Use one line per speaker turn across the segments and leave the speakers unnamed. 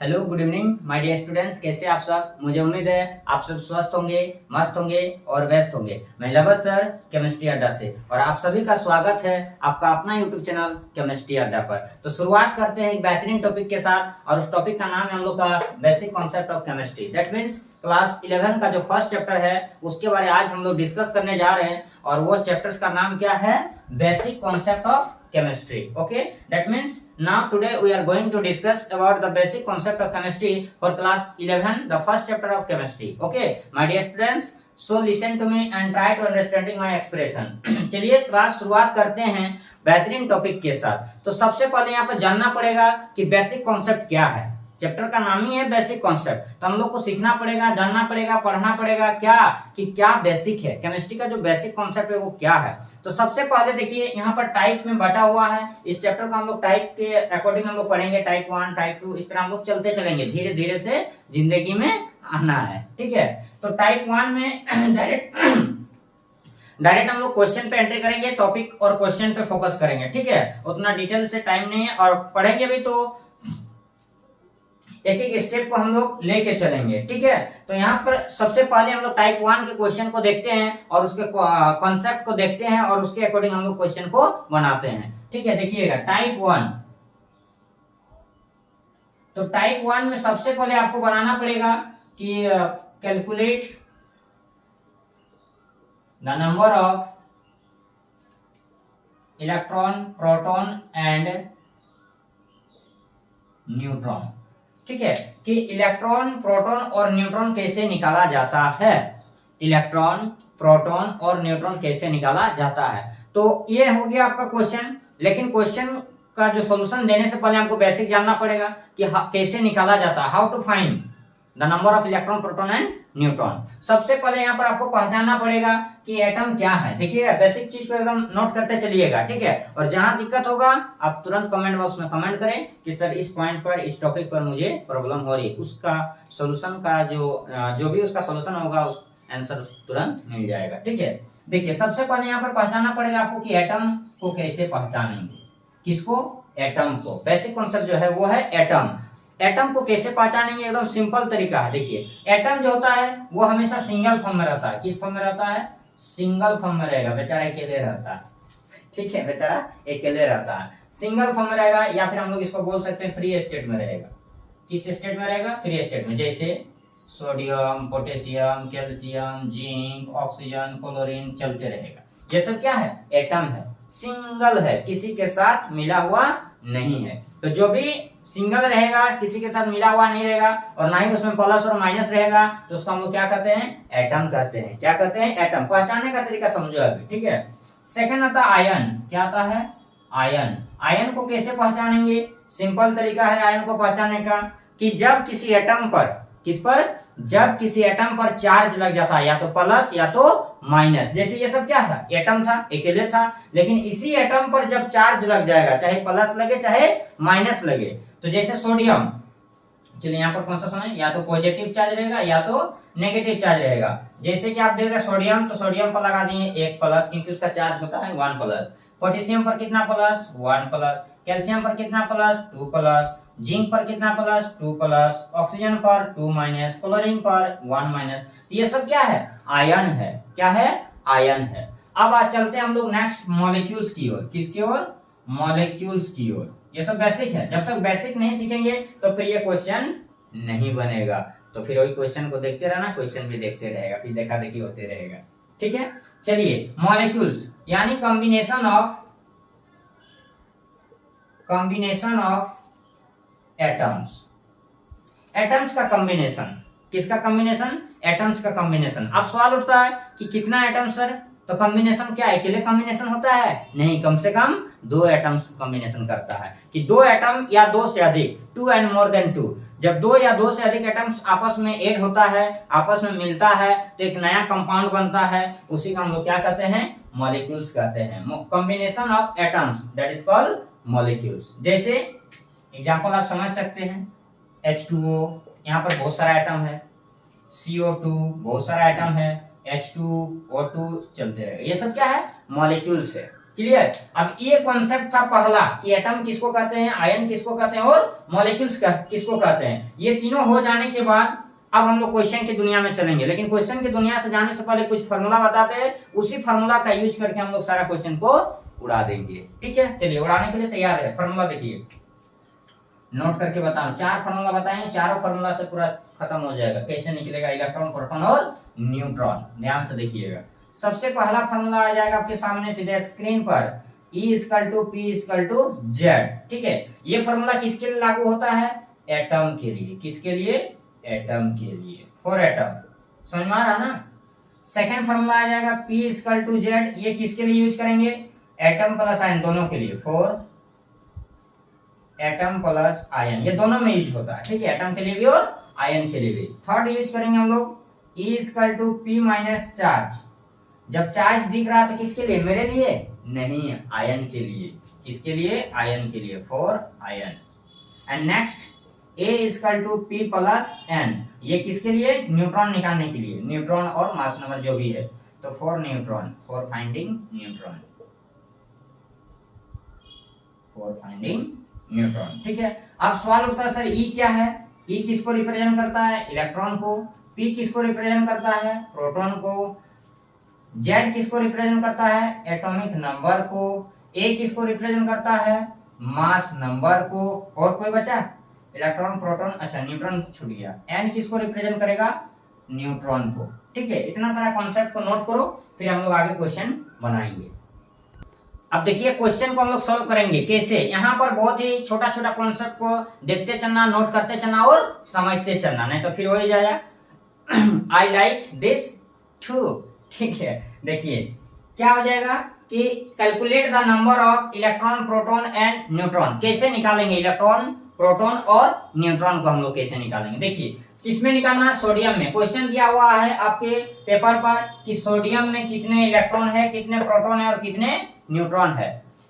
Hello good evening my dear students, कैसे आप सब। मुझे उम्मीद है आप सब स्वस्थ होंगे, मस्त होंगे और व्यस्त होंगे। मैं लवर सर केमिस्ट्री अड्डा से और आप सभी का स्वागत है आपका अपना यूट्यूब चैनल केमिस्ट्री अड्डा पर। तो शुरुआत करते हैं एक बेहतरीन टॉपिक के साथ और उस टॉपिक का नाम है हम लोग का basic concept of chemistry. That means class 11 का जो फर्स्ट चैप्टर है उसके बारे में आज हम लोग डिस्कस करने जा रहे हैं और वो चैप्टर का नाम क्या है, basic concept of chemistry. Okay, that means now today we are going to discuss about the basic concept of chemistry for class 11, the first chapter of chemistry. Okay, my dear students, so listen to me and try to understanding my expression. चलिए class शुरुआत करते हैं बेहतरीन topic के साथ। तो सबसे पहले यहाँ पर जानना पड़ेगा कि बेसिक कॉन्सेप्ट क्या है। चैप्टर का नाम ही है बेसिक कॉन्सेप्ट, तो हम लोग को सीखना पड़ेगा, जानना पड़ेगा, पढ़ना पड़ेगा क्या बेसिक है, केमिस्ट्री का जो बेसिक कॉन्सेप्ट है वो क्या है। तो सबसे पहले देखिए यहाँ पर टाइप में बटा हुआ है। इस चैप्टर को हम लोग टाइप के अकॉर्डिंग हम लोग पढ़ेंगे, टाइप 1, टाइप 2, इस तरह हम लोग चलते चलेंगे, धीरे धीरे से जिंदगी में आना है। ठीक है, तो टाइप 1 में डायरेक्ट हम लोग क्वेश्चन पे एंट्री करेंगे, टॉपिक और क्वेश्चन पे फोकस करेंगे। ठीक है, उतना डिटेल से टाइम नहीं है और पढ़ेंगे भी तो एक एक स्टेप को हम लोग लेके चलेंगे। ठीक है, तो यहाँ पर सबसे पहले हम लोग टाइप 1 के क्वेश्चन को देखते हैं और उसके कॉन्सेप्ट को देखते हैं और उसके अकॉर्डिंग हम लोग क्वेश्चन को बनाते हैं। ठीक है, देखिएगा टाइप 1। तो टाइप 1 में सबसे पहले आपको बनाना पड़ेगा कि calculate the number of electron, proton and neutron. ठीक है, कि इलेक्ट्रॉन, प्रोटॉन और न्यूट्रॉन कैसे निकाला जाता है, इलेक्ट्रॉन, प्रोटॉन और न्यूट्रॉन कैसे निकाला जाता है। तो ये हो गया आपका क्वेश्चन, लेकिन क्वेश्चन का जो सॉल्यूशन देने से पहले हमको बेसिक जानना पड़ेगा कि कैसे निकाला जाता है, how to find the number of electron, proton and neutron. सबसे पहले यहाँ पर आपको पहचानना पड़ेगा कि एटम क्या है। देखिएगा, बेसिक चीज को एकदम नोट करते चलिएगा। ठीक है, और जहां दिक्कत होगा आप तुरंत कमेंट बॉक्स में कमेंट करें कि सर इस पॉइंट पर, इस टॉपिक पर मुझे प्रॉब्लम हो रही है। उसका सॉल्यूशन का जो भी उसका सॉल्यूशन होगा उस आंसर तुरंत मिल जाएगा। ठीक है, देखिए सबसे पहले यहाँ पर पहचानना पड़ेगा आपको कि एटम को कैसे पहचानेंगे, किसको, एटम को। बेसिक कॉन्सेप्ट जो है वो है एटम। एटम को कैसे पहचानेंगे, एकदम सिंपल तरीका है। देखिए एटम जो होता है वो हमेशा सिंगल फॉर्म में रहता है। किस फॉर्म में रहता है, सिंगल फॉर्म में रहेगा, बेचारा अकेले रहता है। ठीक है, बेचारा अकेले रहता है, सिंगल फॉर्म में रहेगा, या फिर हम लोग इसको बोल सकते हैं फ्री स्टेट में रहेगा। किस स्टेट में रहेगा, फ्री स्टेट में। जैसे sodium, potassium, calcium, zinc, oxygen, chlorine चलते रहेगा। ये सब क्या है, एटम है, सिंगल है, किसी के साथ मिला हुआ नहीं है। तो जो भी सिंगल रहेगा, किसी के साथ मिला हुआ नहीं रहेगा और ना ही उसमें प्लस और माइनस रहेगा, तो उसको हम लोग क्या कहते हैं, एटम कहते हैं। क्या कहते हैं, एटम। पहचानने का तरीका समझो अभी। ठीक है, सेकंड आता है आयन। क्या आता है, आयन। आयन को कैसे पहचानेंगे, सिंपल तरीका है आयन को पहचानने का कि जब किसी एटम पर, किस पर, जब किसी एटम पर चार्ज लग जाता है, या तो प्लस या तो माइनस। जैसे ये सब क्या था, एटम था, अकेले था, लेकिन इसी एटम पर जब चार्ज लग जाएगा, चाहे प्लस लगे चाहे माइनस लगे, तो जैसे सोडियम, चलिए यहाँ पर कौन सा समय, या तो पॉजिटिव चार्ज रहेगा या तो नेगेटिव चार्ज रहेगा। जैसे कि आप देख रहे हैं सोडियम, तो सोडियम पर लगा दिए 1 प्लस, क्योंकि उसका चार्ज होता है 1 प्लस। पोटेशियम पर कितना प्लस, 1 प्लस। कैल्शियम पर कितना प्लस, 2 प्लस। जिंक पर कितना प्लस, 2 प्लस। ऑक्सीजन पर 2 माइनस। क्लोरीन पर 1 माइनस। ये सब क्या है, आयन है। क्या है, आयन है। अब आज चलते हैं हम लोग नेक्स्ट मॉलिक्यूल्स की ओर। किसकी ओर, मॉलिक्यूल्स की ओर। ये सब बेसिक है, जब तक बेसिक नहीं सीखेंगे तो फिर ये क्वेश्चन नहीं बनेगा। तो फिर वही क्वेश्चन को देखते रहना, क्वेश्चन भी देखते रहेगा, फिर देखा देखी होते रहेगा। ठीक है, चलिए मॉलिक्यूल्स यानी कॉम्बिनेशन ऑफ एटम्स। एटम्स का कॉम्बिनेशन, किसका कॉम्बिनेशन, एटम्स का कॉम्बिनेशन। अब सवाल उठता है कि कितना एटम सर, तो कॉम्बिनेशन क्या अकेले कॉम्बिनेशन होता है, नहीं, कम से कम 2 एटम्स कॉम्बिनेशन करता है। कि 2 एटम या 2 से अधिक, 2 एंड मोर देन 2। जब 2 या 2 से अधिक एटम्स आपस में ऐड होता है, आपस में मिलता है, तो एक नया कंपाउंड बनता है, उसी का हम लोग क्या कहते हैं, मॉलिक्यूल्स कहते हैं। Combination of atoms, that is called molecules. जैसे एग्जांपल आप समझ सकते हैं, H2O, यहाँ पर बहुत सारा एटम है, CO2 बहुत सारा एटम है, H2O2 चलते रहेगा। ये सब क्या है, मॉलिक्यूल्स है। क्लियर। अब ये कॉन्सेप्ट था पहला कि एटम किसको कहते हैं, आयन किसको कहते हैं और मॉलिक्यूल्स किसको कहते हैं। ये तीनों हो जाने के बाद अब हम लोग क्वेश्चन की दुनिया में चलेंगे, लेकिन क्वेश्चन की दुनिया से जाने से पहले कुछ फार्मूला बताते हैं, उसी फार्मूला का यूज करके हम लोग सारा क्वेश्चन को उड़ा देंगे। ठीक है, चलिए उड़ाने के लिए तैयार है। फार्मूला देखिए, नोट करके बताओ, 4 फार्मूला बताएंगे, चारों फार्मूला से पूरा खत्म हो जाएगा कैसे निकलेगा इलेक्ट्रॉन, प्रोटॉन और न्यूट्रॉन। ध्यान से देखिएगा। सबसे पहला फार्मूला आ जाएगा आपके सामने सीधे स्क्रीन पर, E = P = Z। ठीक है, ये फार्मूला किसके लिए लागू होता है, एटम के लिए। किसके लिए, एटम के लिए, फॉर एटम। समझ में आ रहा ना। सेकंड फार्मूला आ जाएगा P = Z, ये किसके लिए यूज करेंगे, एटम प्लस आयन दोनों के लिए, फॉर एटम प्लस आयन, ये दोनों में यूज होता है। ठीक है, एटम के लिए भी और आयन के लिए भी। थर्ड यूज करेंगे हम लोग E = P- चार्ज। जब चार्ज दिख रहा है तो किसके लिए, मेरे लिए नहीं, आयन के लिए। किसके लिए, आयन के लिए, for ion. And next A = P+N, ये किसके लिए, न्यूट्रॉन निकालने के लिए, न्यूट्रॉन और मास नंबर जो भी है, तो for neutron, for finding neutron, for finding neutron. ठीक है, अब सवाल उठता है सर E क्या है, E किसको रिप्रेजेंट करता है, इलेक्ट्रॉन को। P किसको रिप्रेजेंट करता है, प्रोटॉन को। Z किसको रिप्रेजेंट करता है, एटॉमिक नंबर को। A किसको रिप्रेजेंट करता है, मास नंबर को। और कोई बचा, इलेक्ट्रॉन, प्रोटॉन, अच्छा न्यूट्रॉन छूट गया। N किसको रिप्रेजेंट करेगा, न्यूट्रॉन को। ठीक है, इतना सारा कॉन्सेप्ट को नोट करो, फिर हम लोग आगे क्वेश्चन बनाएंगे। अब देखिए क्वेश्चन को हम लोग सॉल्व करेंगे कैसे। यहाँ पर बहुत ही छोटा छोटा कॉन्सेप्ट को देखते चलना, नोट करते चलना और समझते चलना, नहीं तो फिर हो ही जाएगा। I like this too. ठीक है, देखिए क्या हो जाएगा कि calculate the number of electron, proton and neutron. कैसे निकालेंगे इलेक्ट्रॉन, प्रोटॉन और न्यूट्रॉन को हम लोग कैसे निकालेंगे। देखिए किसमें निकालना है, सोडियम में। क्वेश्चन दिया हुआ है आपके पेपर पर कि सोडियम में कितने इलेक्ट्रॉन है, कितने प्रोटॉन है और कितने न्यूट्रॉन है।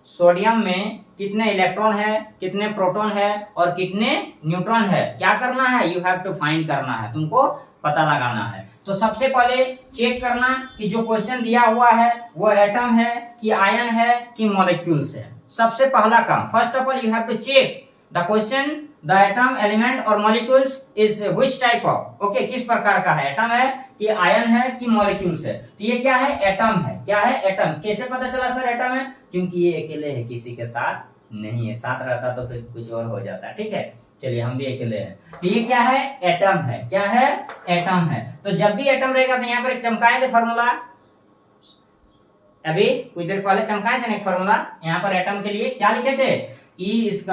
सोडियम में कितने इलेक्ट्रॉन है, कितने प्रोटॉन है और कितने न्यूट्रॉन है, क्या करना है, यू हैव टू फाइंड करना है, तुमको पता लगाना है। तो सबसे पहले चेक करना कि जो क्वेश्चन दिया हुआ है वो एटम है कि आयन है कि मॉलिक्यूल्स है। सबसे पहला काम, first of all you have to check the question, the atom, element और molecules is which type of, okay, किस प्रकार का है, एटम है कि आयन है कि मॉलिक्यूल्स है। तो ये क्या है, एटम है। क्या है, एटम। कैसे पता चला सर एटम है, क्योंकि ये अकेले है, किसी के साथ नहीं है, साथ रहता तो फिर कुछ और हो जाता। ठीक है, चलिए हम भी अकेले हैं। तो ये क्या है, एटम है। क्या है, एटम है। तो जब भी एटम रहेगा तो यहाँ पर एक चमकाएंगे फार्मूला, अभी कुछ देर पहले चमकाए थे ना एक फार्मूला, यहाँ पर एटम के लिए क्या लिखे थे, E =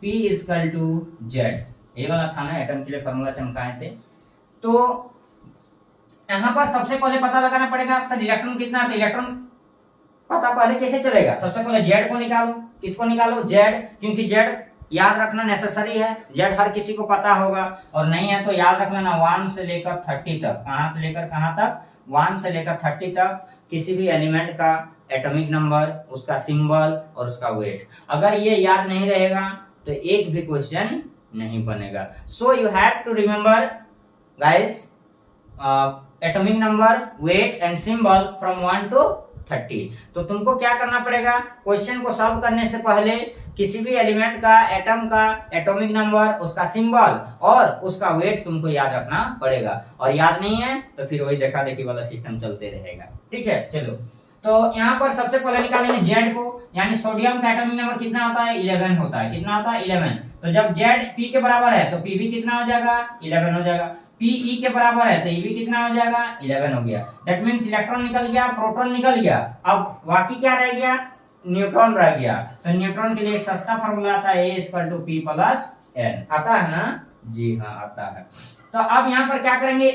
P = Z, ये वाला था ना एटम के लिए फार्मूला चमकाए थे। तो यहाँ पर सबसे पहले पता लगाना पड़ेगा सर इलेक्ट्रॉन कितना है। तो इलेक्ट्रॉन पता पहले कैसे चलेगा, सबसे पहले Z को निकालो। किसको निकालो, Z, क्योंकि Z याद रखना नेसेसरी है, Z हर किसी को पता होगा, और नहीं है तो याद रख लेना 1 से लेकर 30 तक। कहां से लेकर कहां तक, 1 से लेकर 30 तक किसी भी एलिमेंट का एटॉमिक नंबर, उसका सिंबल और उसका वेट। अगर ये याद नहीं रहेगा तो एक भी क्वेश्चन नहीं बनेगा। So you have to remember guys atomic number, weight and symbol from 1 to 30। तो तुमको क्या करना पड़ेगा, क्वेश्चन को सॉल्व करने से पहले किसी भी एलिमेंट का, एटम का एटॉमिक नंबर, उसका सिंबल और उसका वेट तुमको याद रखना पड़ेगा। और याद नहीं है तो फिर वही देखा देखी वाला सिस्टम चलते रहेगा। ठीक है, चलो तो यहाँ पर सबसे पहले निकालेंगे Z को, यानी सोडियम का एटॉमिक नंबर कितना होता है, 11 होता है। कितना होता है, 11। तो जब Z P के बराबर है तो P भी कितना हो जाएगा, 11 हो जाएगा। P E के बराबर है तो E भी कितना हो जाएगा, 11 हो गया। दैट मींस इलेक्ट्रॉन निकल गया, प्रोटॉन निकल गया। अब बाकी क्या रह गया, न्यूट्रॉन रह गया। तो न्यूट्रॉन के लिए एक सस्ता फार्मूला आता है, A = P+N। आता है ना, जी हाँ आता है। तो अब यहाँ पर क्या करेंगे,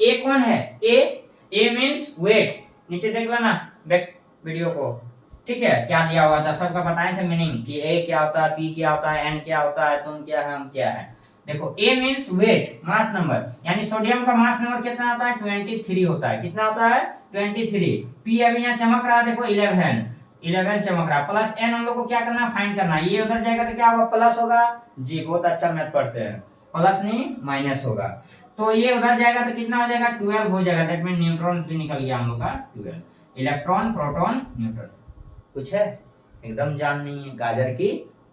A कौन है, A मींस वेट। नीचे देख लेना बैक वीडियो को, ठीक है, क्या दिया हुआ था, सबका बताए थे मीनिंग कि A क्या होता है, P क्या होता है, N क्या होता है, तुम क्या है, हम क्या है। देखो A means weight, mass number, यानी सोडियम का मास नंबर कितना होता है, 23 होता है। कितना होता है, 23। P अभी यहाँ चमक रहा है, देखो 11 चमक रहा है। प्लस N हम लोग को क्या करना, फाइंड करना। ये उधर जाएगा तो क्या होगा, प्लस होगा। जी बहुत अच्छा मैथ पढ़ते हैं, प्लस नहीं माइनस होगा। तो ये उधर जाएगा तो कितना हो जाएगा, 12 हो जाएगा। दैट मीन न्यूट्रॉन्स भी निकल गया हम लोग का 12। Electron, proton, neutron. कुछ है? एकदम जान नहीं है, गाजर की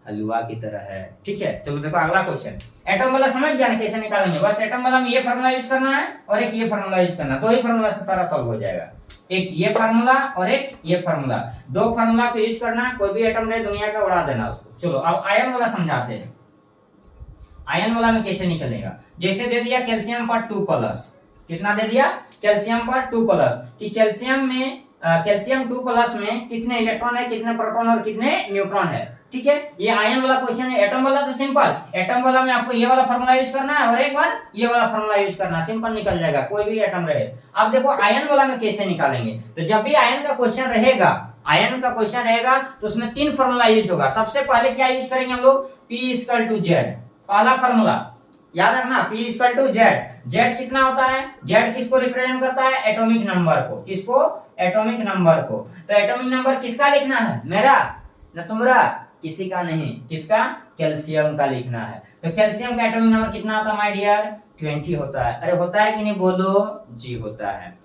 हलवा की तरह है। ठीक है, चलो देखो अगला क्वेश्चन। एटम वाला समझ गया ना कैसे निकालेंगे? बस एटम वाला में ये फार्मूला यूज करना है और एक ये फार्मूला यूज करना है, दो ही फार्मूला से सारा सॉल्व हो जाएगा। एक ये फार्मूला और एक ये फार्मूला, दो फार्मूला को यूज करना है। कोई भी एटम रहे दुनिया का उड़ा देना उसको। चलो अब आयन वाला समझाते हैं। आयन वाला में कैसे निकलेगा? जैसे दे दिया कैल्शियम पर 2+, कितना दे दिया? कैल्शियम पर 2+, कि कैल्शियम में कैल्शियम 2+ में कितने इलेक्ट्रॉन है, कितने प्रोटॉन और कितने न्यूट्रॉन है। ठीक है, ये आयन वाला क्वेश्चन है। एटम वाला तो सिंपल, एटम वाला में आपको ये वाला फार्मूला यूज करना है और एक बार ये वाला फार्मूला यूज करना है, सिंपल निकल जाएगा, कोई भी एटम रहे। अब देखो आयन वाला में कैसे निकालेंगे। तो जब भी आयन का क्वेश्चन रहेगा, आयन का क्वेश्चन रहेगा तो उसमें 3 फार्मूला यूज होगा। सबसे पहले क्या यूज करेंगे हम लोग? P=Z, पहला फार्मूला याद रखना, P=Z। Z कितना होता है? Z किसको रिप्रेजेंट करता है? एटॉमिक नंबर को। किसको? एटॉमिक नंबर को। तो एटॉमिक नंबर किसका लिखना है? मेरा ना तुम्हारा? किसी का नहीं, किसका? कैल्शियम का लिखना है। तो कैल्शियम का एटॉमिक नंबर कितना होता है माय डियर? 20 होता है। अरे होता है कि नहीं बोलो जी, होता है।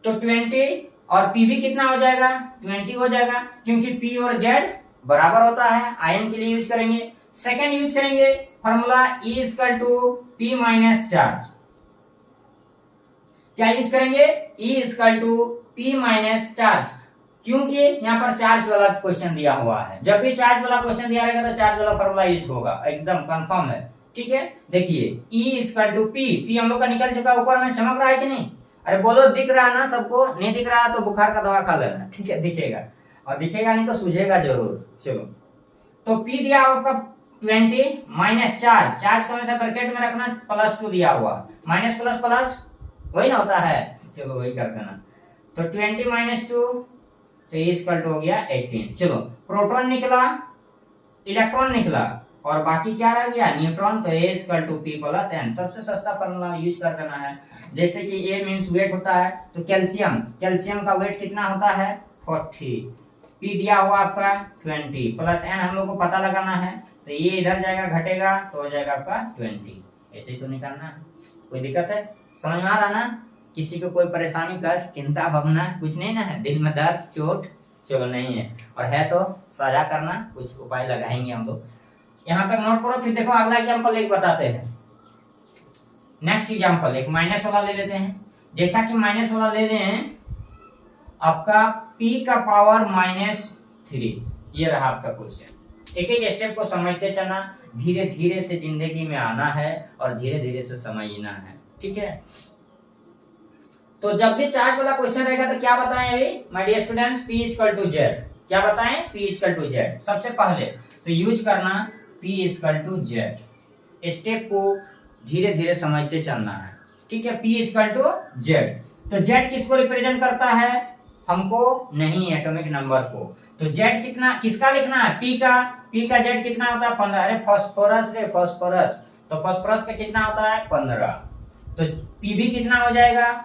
तो 20 और P भी कितना हो जाएगा? 20 हो जाएगा, क्योंकि P और Z बराबर होता है। आयन के लिए यूज करेंगे। सेकंड यूज करेंगे फार्मूला E=P- चार्ज। क्या यूज करेंगे? E=P- चार्ज, क्योंकि यहाँ पर चार्ज वाला क्वेश्चन दिया हुआ है। जब भी चार्ज वाला क्वेश्चन दिया रहेगा तो चार्ज वाला फार्मूला यूज होगा, एकदम कंफर्म है। ठीक है, देखिए E=P हम लोग का निकल चुका, ऊपर में चमक रहा है कि नहीं? अरे बोलो दिख रहा है ना सबको? नहीं दिख रहा तो बुखार का दवा खा लेना। ठीक है, दिखेगा, और दिखेगा नहीं तो सूझेगा जरूर। चलो, तो P दिया आपका 20 - चार्ज, चार्ज को हमेशा ब्रैकेट में रखना, +2 दिया हुआ, माइनस प्लस प्लस वही ना होता है। चलो वही कर देना। तो 20 - 2 तो इक्वल टू हो गया 18। चलो, प्रोटॉन निकला, इलेक्ट्रॉन निकला, और बाकी क्या रह गया? न्यूट्रॉन। तो A=P+N। सबसे सस्ता फार्मूला यूज कर देना है। जैसे कि A मींस वेट होता है, तो कैल्शियम का वेट कितना होता है? 40। P दिया हुआ आपका 20 प्लस N हम लोग को पता लगाना है, तो ये इधर जाएगा, घटेगा तो हो जाएगा आपका 20। ऐसे ही तो निकालना है। कोई दिक्कत है? समझ में आ रहा ना? किसी को कोई परेशानी, कष्ट, चिंता, भावना कुछ नहीं ना है? दिल में दर्द, चोट चलो नहीं है, और है तो साझा करना, कुछ उपाय लगाएंगे हम लोग। यहाँ तक नोट करो, फिर देखो अगला एग्जाम्पल एक बताते हैं। नेक्स्ट एग्जाम्पल एक माइनस वाला ले लेते हैं। जैसा कि माइनस वाला ले रहे हैं, आपका P⁻⁻3, ये रहा आपका क्वेश्चन। एक एक स्टेप को समझते चलना, धीरे धीरे से जिंदगी में आना है और धीरे धीरे से समझना है। ठीक है, तो जब भी चार्ज वाला क्वेश्चन रहेगा तो क्या बताएं अभी माय डियर स्टूडेंट्स? P=Z। क्या बताएं? P=Z। सबसे पहले तो यूज करना P=Z। स्टेप को धीरे धीरे समझते चलना है। ठीक है, P=Z। तो Z किसको रिप्रेजेंट करता है? हमको नहीं, एटॉमिक नंबर को। तो Z कितना, किसका लिखना है? P का Z कितना होता है? 15। अरे फास्फोरस रे, फास्फोरस। तो फास्फोरस का कितना होता है? 15। तो P भी कितना हो जाएगा?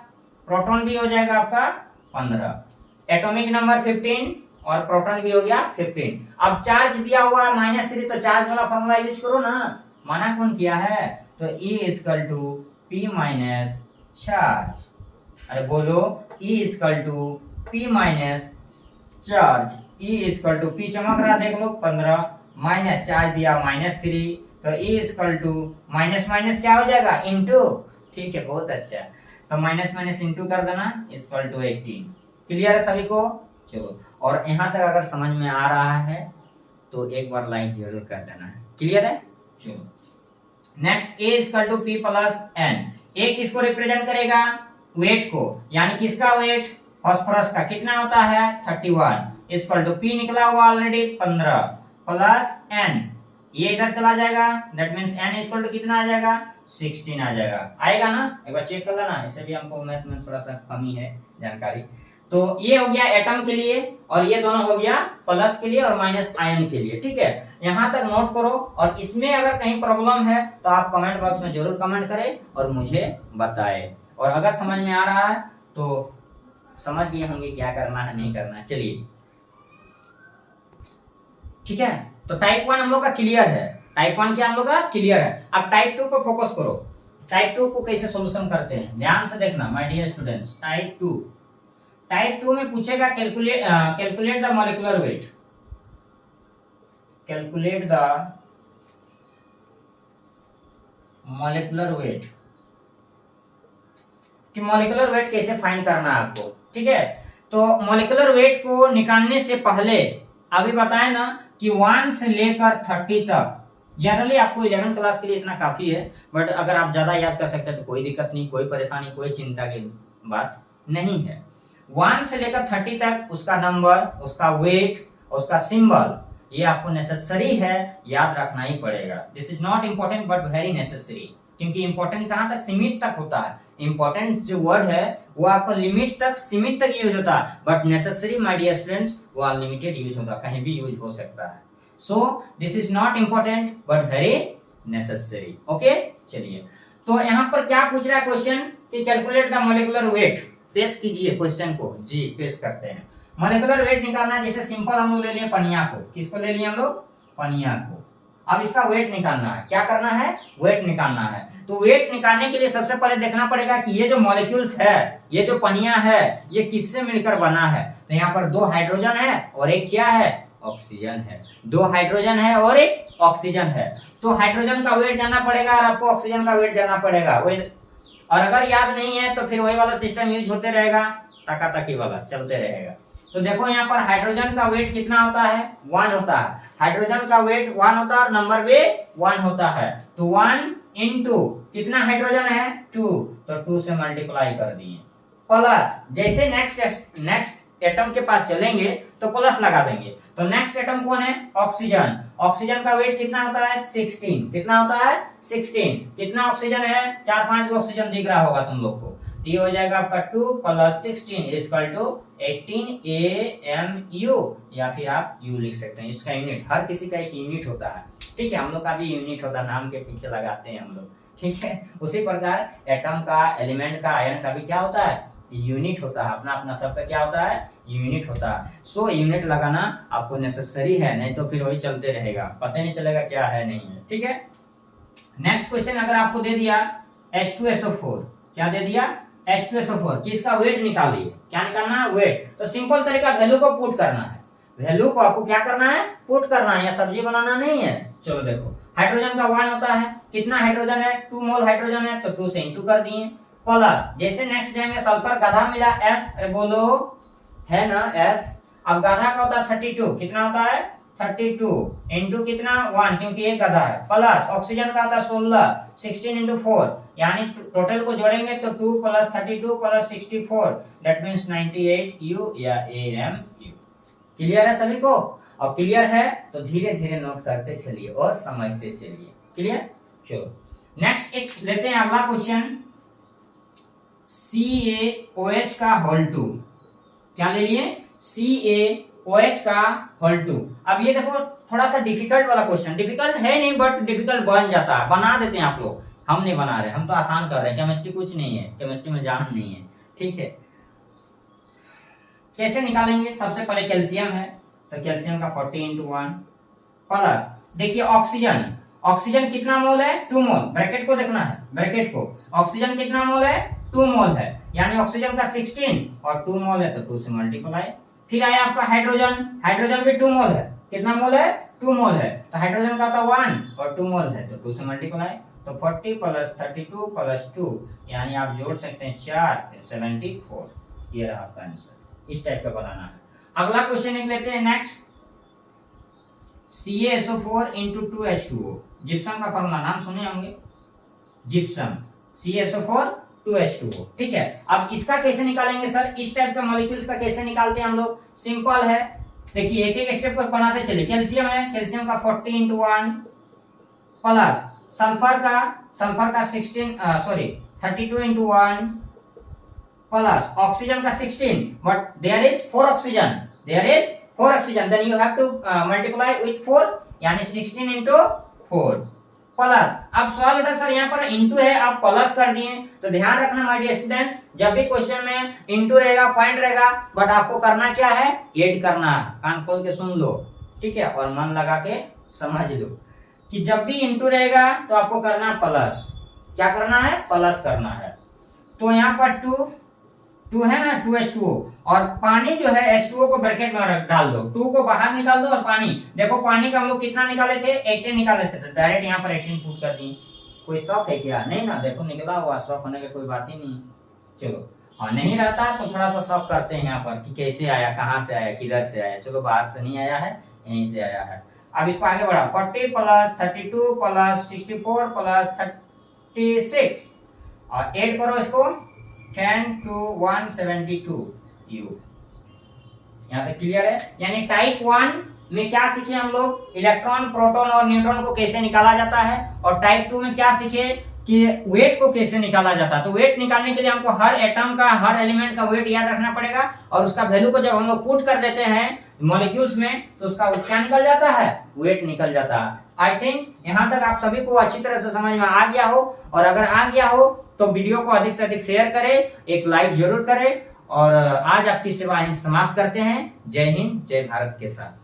प्रोटॉन भी हो जाएगा आपका 15। एटॉमिक नंबर 15 और प्रोटॉन भी हो गया 15। अब चार्ज दिया हुआ है -3, तो चार्ज वाला फॉर्मूला यूज करो ना, मना कौन किया है? तो E=P- चार्ज। अरे बोलो E=P- चार्ज। E=P चमक रहा देख लो, 15 माइनस चार्ज दिया -3, तो E= माइनस माइनस क्या हो जाएगा? इनटू। ठीक है, बहुत अच्छा। तो माइनस माइनस इंटू कर देना, =18। क्लियर है सभी को? चलो, और यहाँ तक अगर समझ में आ रहा है तो एक बार लाइक जरूर कर देना है। क्लियर है? चलो, नेक्स्ट A=P+N। A किसको रिप्रेजेंट करेगा? वेट को, यानी किसका वेट? फास्फोरस का। कितना होता है? 31 P निकला हुआ ऑलरेडी 15 प्लस N, ये इधर चला जाएगा, दैट मींस N कितना आ जाएगा? 16 आ जाएगा। आएगा ना? एक बार चेक कर लेना, इससे भी हमको मैथ में थोड़ा सा कमी है जानकारी। तो ये हो गया एटम के लिए, और ये दोनों हो गया प्लस के लिए और माइनस आयन के लिए। ठीक है, यहाँ तक नोट करो, और इसमें अगर कहीं प्रॉब्लम है तो आप कमेंट बॉक्स में जरूर कमेंट करें और मुझे बताएं। और अगर समझ में आ रहा है तो समझ लिए होंगे क्या करना है नहीं करना है। चलिए, ठीक है, तो टाइप 1 हम लोग का क्लियर है। टाइप 1 क्या हम लोग का क्लियर है। अब टाइप 2 पर फोकस करो। टाइप 2 को कैसे सॉल्यूशन करते हैं ध्यान से देखना माय डियर स्टूडेंट्स। टाइप 2 में पूछेगा calculate the molecular weight, calculate the molecular weight, कि मॉलिक्यूलर वेट कैसे फाइंड करना है आपको। ठीक है, तो मॉलिक्यूलर वेट को निकालने से पहले अभी बताए ना कि 1 से लेकर 30 तक, जनरली आपको 11 क्लास के लिए इतना काफी है, बट अगर आप ज्यादा याद कर सकते हैं तो कोई दिक्कत नहीं, कोई परेशानी, कोई चिंता की बात नहीं है। 1 से लेकर 30 तक उसका नंबर, उसका वेट, उसका सिंबल, ये आपको नेसेसरी है, याद रखना ही पड़ेगा। This is not important but very necessary, क्योंकि इंपॉर्टेंट कहां तक, सीमित तक होता है। इंपॉर्टेंट जो वर्ड है वो आपका लिमिट तक, सीमित तक यूज होता है, but necessary my dear students वो अनलिमिटेड यूज होता है, कहीं भी यूज हो सकता है। So this is not important but very necessary. Okay, चलिए तो यहाँ पर क्या पूछ रहा है क्वेश्चन कि कैलकुलेट द मॉलिक्यूलर वेट। पेश कीजिए क्वेश्चन को जी, पेश करते हैं। मॉलिक्यूलर वेट निकालना है, जैसे सिंपल हम लोग ले लिए पनिया को, किसको ले लिए हम लोग, पनिया को। अब इसका वेट निकालना है, क्या करना है, वेट निकालना है। तो वेट निकालने के लिए सबसे पहले देखना पड़ेगा कि ये जो मॉलिक्यूल्स है, ये जो पनिया है, ये किससे मिलकर बना है। तो यहाँ पर 2 हाइड्रोजन है और एक क्या है, ऑक्सीजन है। 2 हाइड्रोजन है और एक ऑक्सीजन है। तो हाइड्रोजन का वेट जानना पड़ेगा और आपको ऑक्सीजन का वेट जानना पड़ेगा। और अगर याद नहीं है तो फिर वही वाला सिस्टम यूज होते रहेगा, तकातकी वाला चलते रहेगा। तो देखो यहाँ पर हाइड्रोजन का वेट कितना होता है, 1 होता है। हाइड्रोजन का वेट 1 होता है और नंबर भी 1 होता है। तो 1 इंटू कितना हाइड्रोजन है, 2, तो 2 से मल्टीप्लाई कर दिए, प्लस जैसे नेक्स्ट एटम के पास चलेंगे तो प्लस लगा देंगे। तो नेक्स्ट एटम कौन है, ऑक्सीजन। ऑक्सीजन का वेट कितना होता है, 16। कितना होता है, 16। कितना ऑक्सीजन है, 4-5 ऑक्सीजन दिख रहा होगा तुम लोग को। ये हो जाएगा आपका 2 + 16 = 18 AMU, या फिर आप U लिख सकते हैं। इसका यूनिट, हर किसी का एक यूनिट होता है। ठीक है, हम लोग का भी यूनिट होता है, नाम के पीछे लगाते हैं हम लोग। ठीक है, उसी प्रकार एटम का, एलिमेंट का, आयन का भी क्या होता है, यूनिट होता है। अपना अपना सबका क्या होता है, यूनिट होता है। सो यूनिट लगाना आपको नेसेसरी है, नहीं तो फिर वही चलते रहेगा, पता नहीं चलेगा क्या है नहीं है। ठीक है, नेक्स्ट क्वेश्चन अगर आपको दे दिया H2SO4, क्या दे दिया, H2SO4, किसका वेट निकालिए। क्या निकालना है, वेट। तो सिंपल तरीका, वैल्यू को पुट करना है। वैल्यू को आपको क्या करना है, पुट करना है, या सब्जी बनाना नहीं है। चलो देखो, हाइड्रोजन का 1 होता है, कितना हाइड्रोजन है, 2 मोल हाइड्रोजन है, तो 2 से इंटू कर दिए, प्लस जैसे नेक्स्ट जाएंगे, सल्फर गधा मिला S, बोलो है ना S। अब गधा का होता है 32, कितना होता है, 32 इंटू कितना, 1, क्योंकि एक गधा है, प्लस ऑक्सीजन का होता है 16, 16 इंटू 4, यानी टोटल को जोड़ेंगे तो 2 + 32 + 64, दैट मींस 98 U या AMU। क्लियर है सभी को? अब क्लियर है तो धीरे धीरे नोट करते चलिए और समझते चलिए। क्लियर, चलो नेक्स्ट एक लेते हैं अगला क्वेश्चन, CaOH का होल 2। क्या ले लिए, CaOH का होल 2। अब ये देखो थोड़ा सा डिफिकल्ट वाला क्वेश्चन, डिफिकल्ट है नहीं बट डिफिकल्ट बन जाता है, बना देते हैं आप लोग, हम नहीं बना रहे, हम तो आसान कर रहे हैं। केमिस्ट्री कुछ नहीं है, केमिस्ट्री में जान नहीं है। ठीक है, कैसे निकालेंगे, सबसे पहले कैल्शियम है, तो कैल्शियम का 40 × 1 प्लस, देखिए ऑक्सीजन, ऑक्सीजन कितना मोल है, 2 मोल। ब्रैकेट को देखना है, ब्रैकेट को, ऑक्सीजन कितना मोल है, 2 मोल है, यानी ऑक्सीजन का 16 और 2 मोल है तो 2 से मल्टीप्लाई। फिर आया आपका हाइड्रोजन, हाइड्रोजन भी 2 मोल है, कितना मोल है, 2 मोल है, तो हाइड्रोजन का था 1 और 2 मोल है तो 2 से मल्टीप्लाई। तो 40 + 32 + 2, यानी आप जोड़ सकते हैं 4, 74। ये रहा आपका आंसर। इस टाइप का बनाना है। अगला क्वेश्चन एक लेते हैं नेक्स्ट, CaSO4 × 2H2O। जिप्सम का फॉर्मूला नाम सुने होंगे, जिप्सम, CaSO4 2H2O। ठीक है, अब इसका कैसे निकालेंगे सर, इस टाइप का मॉलिक्यूल्स का कैसे निकालते हैं हम लोग, सिंपल है। देखिए एक एक स्टेप को बनाते चलिए। कैल्शियम है, कैल्शियम का 40 × 1 प्लस सल्फर का 32 × 1 प्लस ऑक्सीजन का 16, but there is 4 oxygen, then you have to multiply with 4, यानी 16 × 4 प्लस। अब सवाल उठा सर यहाँ पर इंटू है, आप प्लस कर दिए, तो ध्यान रखना माय डियर स्टूडेंट्स, जब भी क्वेश्चन में इंटू रहेगा, पॉइंट रहेगा, बट आपको करना क्या है, ऐड करना है। कान खोल के सुन लो, ठीक है, और मन लगा के समझ लो कि जब भी इंटू रहेगा तो आपको करना प्लस। क्या करना है, प्लस करना है। तो यहाँ पर 2 2 है ना, 2H2O, और पानी जो है H2O को ब्रैकेट में डाल दो, 2 को बाहर निकाल दो और पानी, देखो पानी का हम लोग कितना निकाले थे, 18 निकाले थे, तो डायरेक्ट यहाँ पर 18 पुट कर दिए। कोई शौक है क्या? नहीं ना, देखो निकला हुआ, शौक होने की कोई बात ही नहीं। चलो, और नहीं रहता तो थोड़ा सा शौक करते हैं यहाँ पर कि कैसे आया, कहाँ से आया, किधर से आया। चलो बाहर से नहीं आया है, यहीं से आया है। अब इसको आगे बढ़ा, 40 प्लस 32 प्लस 64 प्लस 36 और ऐड करो इसको, 10 to 172 U। यहाँ तक क्लियर है? यानी टाइप 1 में क्या सीखे हम लोग, इलेक्ट्रॉन, प्रोटॉन और न्यूट्रॉन को कैसे निकाला जाता है, और टाइप 2 में क्या सीखे कि वेट को कैसे निकाला जाता है। तो वेट निकालने के लिए हमको हर एटम का, हर एलिमेंट का वेट याद रखना पड़ेगा, और उसका वैल्यू को जब हम लोग पुट कर देते हैं मॉलिक्यूल्स में तो उसका क्या निकल जाता है, वेट निकल जाता है। आई थिंक यहाँ तक आप सभी को अच्छी तरह से समझ में आ गया हो, और अगर आ गया हो तो वीडियो को अधिक से अधिक शेयर करें, एक लाइक जरूर करें, और आज आपकी सेवा यहीं समाप्त करते हैं। जय हिंद, जय भारत के साथ।